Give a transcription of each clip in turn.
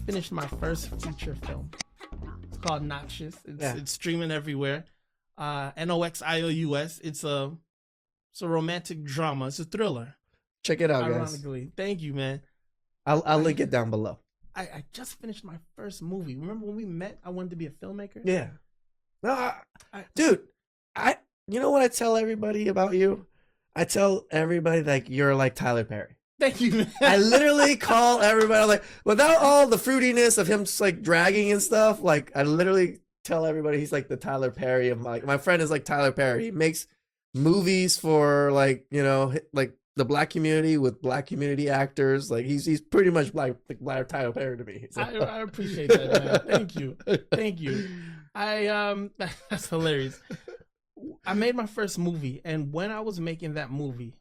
finished my first feature film. It's called Noxious. It's streaming everywhere. Noxious. It's a romantic drama. It's a thriller. Check it out, guys. Ironically, thank you, man. I'll link it down below. I just finished my first movie. Remember when we met? I wanted to be a filmmaker. Yeah. No, dude. You know what I tell everybody about you? I tell everybody like you're like Tyler Perry. Thank you, man. I literally call everybody like without all the fruitiness of him just like dragging and stuff. Like I literally tell everybody he's like the Tyler Perry of my friend is like Tyler Perry. He makes movies for like like the black community with black community actors. Like he's pretty much like Tyler Perry to me. So. I appreciate that, man. Thank you. That's hilarious. I made my first movie, and when I was making that movie,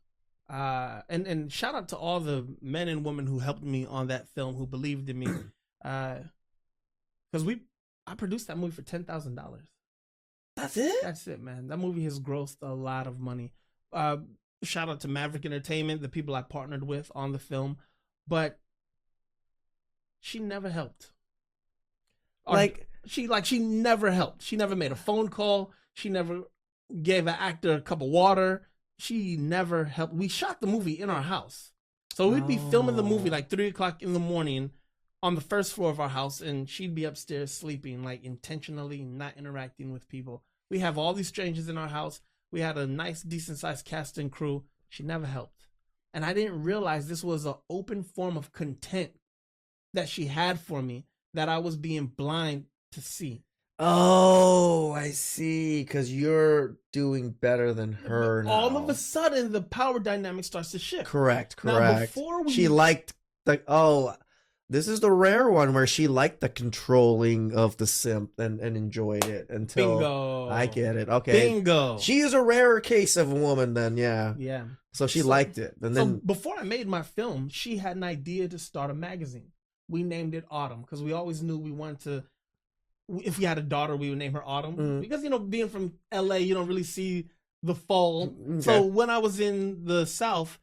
and shout out to all the men and women who helped me on that film, who believed in me, because I produced that movie for $10,000. That's it. That's it, man. That movie has grossed a lot of money. Shout out to Maverick Entertainment, the people I partnered with on the film, but she never helped. She never helped. She never made a phone call. She never gave an actor a cup of water. She never helped. We shot the movie in our house. So we'd be filming the movie like 3 o'clock in the morning on the first floor of our house, and she'd be upstairs sleeping, like intentionally not interacting with people. We have all these strangers in our house. We had a nice, decent-sized cast and crew. She never helped. And I didn't realize this was an open form of content that she had for me that I was being blind to see. Oh, I see. Because you're doing better than her now. All of a sudden, the power dynamic starts to shift. Correct. Now, before she liked this is the rare one where she liked the controlling of the simp and enjoyed it until Bingo. I get it. Okay. Bingo. She is a rarer case of a woman then, yeah. Yeah. So she liked it. And then before I made my film, she had an idea to start a magazine. We named it Autumn because we always knew we wanted to, if we had a daughter, we would name her Autumn. Mm. Because, being from LA, you don't really see the fall. Okay. So when I was in the South,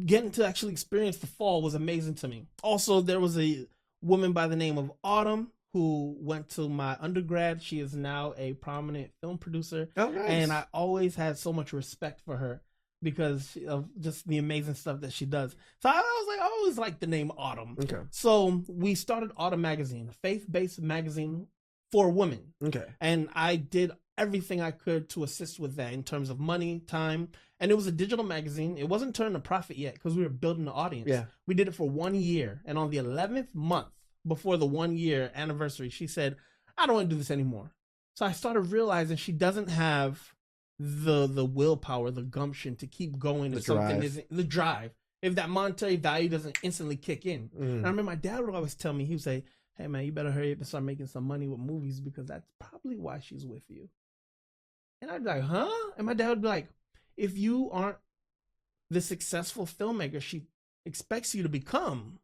getting to actually experience the fall was amazing to me. Also, there was a woman by the name of Autumn who went to my undergrad. She is now a prominent film producer. Oh, nice. And I always had so much respect for her because of just the amazing stuff that she does. So I always liked the name Autumn. Okay. So we started Autumn Magazine, a faith-based magazine for women. Okay. And I did everything I could to assist with that in terms of money, time. And it was a digital magazine. It wasn't turned a profit yet because we were building the audience. Yeah. We did it for 1 year. And on the 11th month before the 1 year anniversary, she said, I don't want to do this anymore. So I started realizing she doesn't have the willpower, the gumption to keep going if something isn't the drive. If that monetary value doesn't instantly kick in. And I remember my dad would always tell me, he would say, hey man, you better hurry up and start making some money with movies because that's probably why she's with you. And I'd be like, huh? And my dad would be like, if you aren't the successful filmmaker she expects you to become,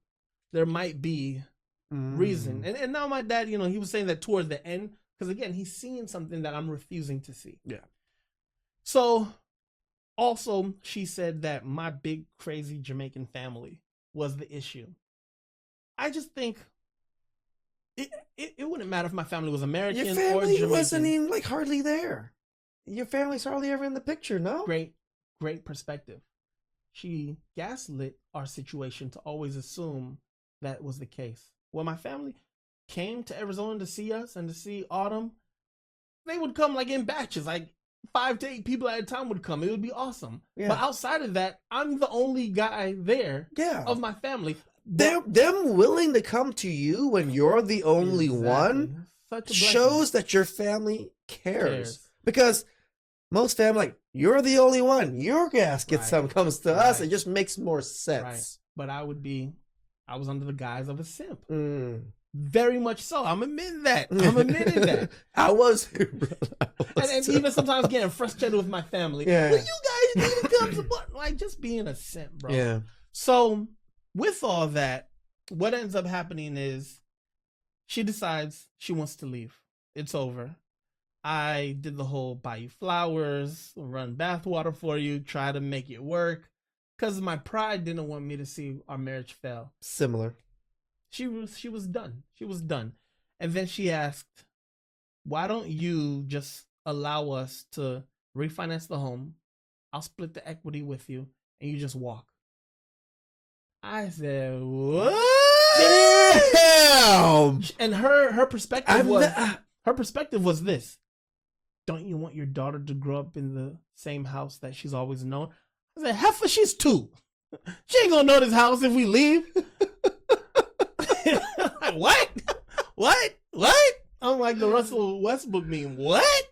there might be reason. And now my dad, he was saying that towards the end, because again, he's seeing something that I'm refusing to see. Yeah. So also, she said that my big, crazy Jamaican family was the issue. I just think it wouldn't matter if my family was American Your or family Jamaican. wasn't even like hardly there. Your family's hardly ever in the picture, no? Great perspective. She gaslit our situation to always assume that was the case. When my family came to Arizona to see us and to see Autumn, they would come like in batches, like 5 to 8 people at a time would come. It would be awesome. Yeah. But outside of that, I'm the only guy there of my family. Them willing to come to you when you're the only one shows that your family cares. Because most family, like, you're the only one. Your gasket comes to us. It just makes more sense. Right. But I was under the guise of a simp. Very much so. I'm admitting that. I'm admitting that. I was. And even sometimes getting frustrated with my family. Yeah. Well, you guys need to come support. Like, just being a simp, bro. Yeah. So, with all that, what ends up happening is she decides she wants to leave. It's over. I did the whole buy you flowers, run bathwater for you, try to make it work. Because my pride didn't want me to see our marriage fail. Similar. She was done. She was done. And then she asked, "Why don't you just allow us to refinance the home? I'll split the equity with you, and you just walk." I said, "What?" Damn. And her perspective her perspective was this: "Don't you want your daughter to grow up in the same house that she's always known?" I said, "Heifer, she's 2. She ain't gonna know this house if we leave." Like, what? I'm like the Russell Westbrook meme. What?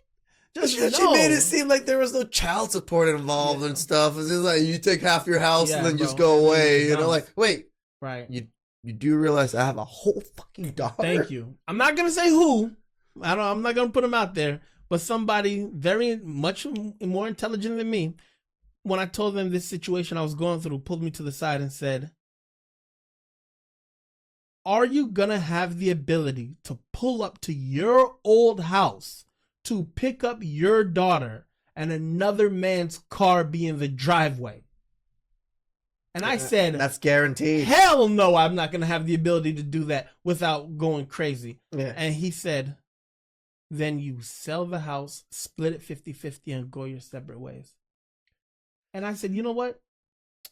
She made it seem like there was no child support involved and stuff. It's just like you take half your house and then just go away. You know, like, wait, right? You do realize I have a whole fucking daughter? Thank you. I'm not gonna say who. I'm not gonna put him out there, but somebody very much more intelligent than me. When I told them this situation I was going through, pulled me to the side and said, "Are you gonna have the ability to pull up to your old house to pick up your daughter and another man's car be in the driveway?" And I said, "That's guaranteed. Hell no, I'm not going to have the ability to do that without going crazy." Yeah. And he said, "Then you sell the house, split it 50-50 and go your separate ways." And I said, "You know what?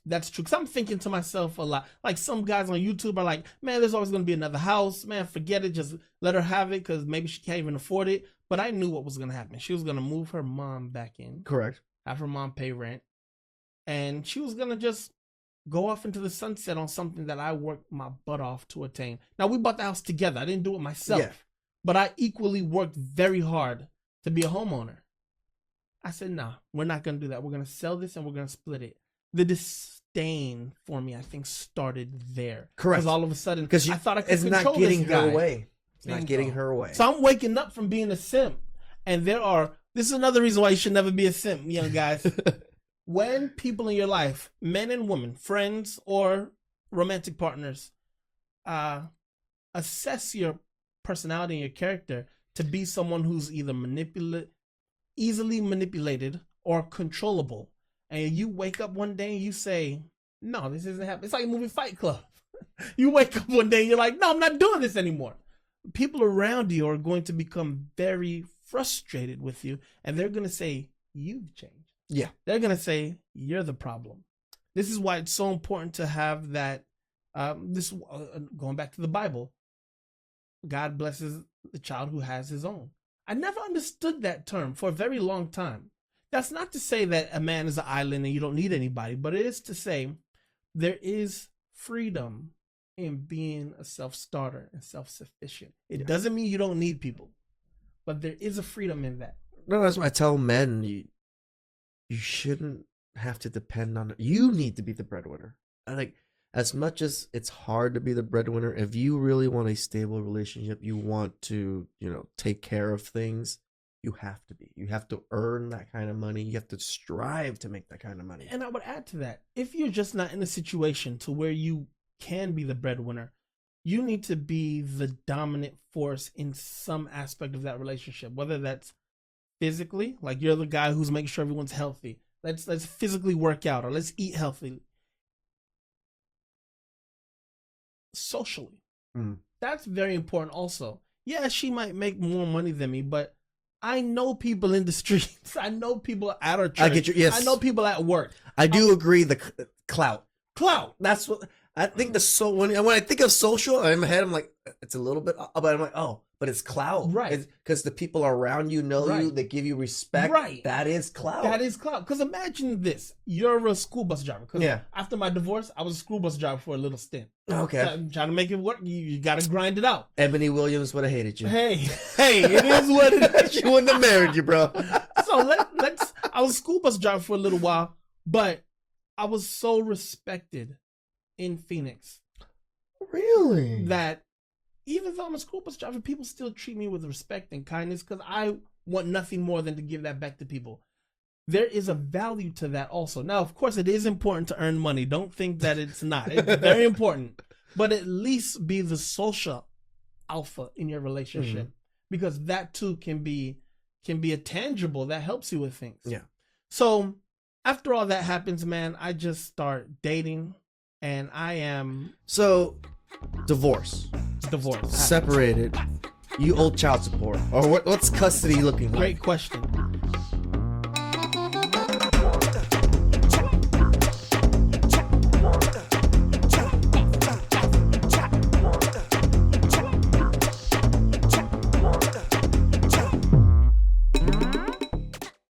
That's true." Because I'm thinking to myself a lot. Like some guys on YouTube are like, "Man, there's always going to be another house. Man, forget it. Just let her have it because maybe she can't even afford it." But I knew what was going to happen. She was going to move her mom back in. Correct. Have her mom pay rent. And she was going to just go off into the sunset on something that I worked my butt off to attain. Now, we bought the house together. I didn't do it myself. Yeah. But I equally worked very hard to be a homeowner. I said, "Nah, we're not going to do that. We're going to sell this and we're going to split it." The disdain for me, I think, started there. Correct. Because all of a sudden, because I thought I could it's control not getting this guy. her away. It's not getting her away. So I'm waking up from being a simp. And this is another reason why you should never be a simp, young guys. When people in your life, men and women, friends or romantic partners, assess your personality and your character to be someone who's either easily manipulated or controllable, and you wake up one day and you say, "No, this isn't happening." It's like a movie Fight Club. You wake up one day and you're like, "No, I'm not doing this anymore." People around you are going to become very frustrated with you, and they're going to say, "You've changed." Yeah. They're going to say, "You're the problem." This is why it's so important to have that. Going back to the Bible, God blesses the child who has his own. I never understood that term for a very long time. That's not to say that a man is an island and you don't need anybody, but it is to say there is freedom in being a self-starter and self-sufficient. It doesn't mean you don't need people, but there is a freedom in that. No, that's why I tell men, you shouldn't have to depend on it. You need to be the breadwinner. Like, as much as it's hard to be the breadwinner, if you really want a stable relationship, you want to, take care of things, you have to be. You have to earn that kind of money. You have to strive to make that kind of money. And I would add to that, if you're just not in a situation to where you can be the breadwinner, you need to be the dominant force in some aspect of that relationship, whether that's physically, like you're the guy who's making sure everyone's healthy. Let's physically work out, or let's eat healthy. Socially, that's very important also. Yeah, she might make more money than me, but I know people in the streets. I know people at our church. I get you. Yes. I know people at work. I do agree. The clout. That's what I think. When I think of social in my head, I'm like, it's a little bit, but I'm like, oh, but it's clout, right? Because the people around you know you, they give you respect, right? That is clout. That is clout. Because imagine this: you're a school bus driver. Yeah. After my divorce, I was a school bus driver for a little stint. Okay. So I'm trying to make it work. You got to grind it out. Ebony Williams would have hated you. Hey, it is what it is. She wouldn't have married you, bro. So let's. I was a school bus driver for a little while, but I was so respected in Phoenix. Really? That even though I'm a school bus driver, people still treat me with respect and kindness because I want nothing more than to give that back to people. There is a value to that also. Now, of course, it is important to earn money. Don't think that it's not. It's very important. But at least be the social alpha in your relationship, because that too can be a tangible that helps you with things. Yeah. So after all that happens, man, I just start dating, and I am. So Divorce. Divorce. Separated. You owe child support. Or what's custody looking like? Great question.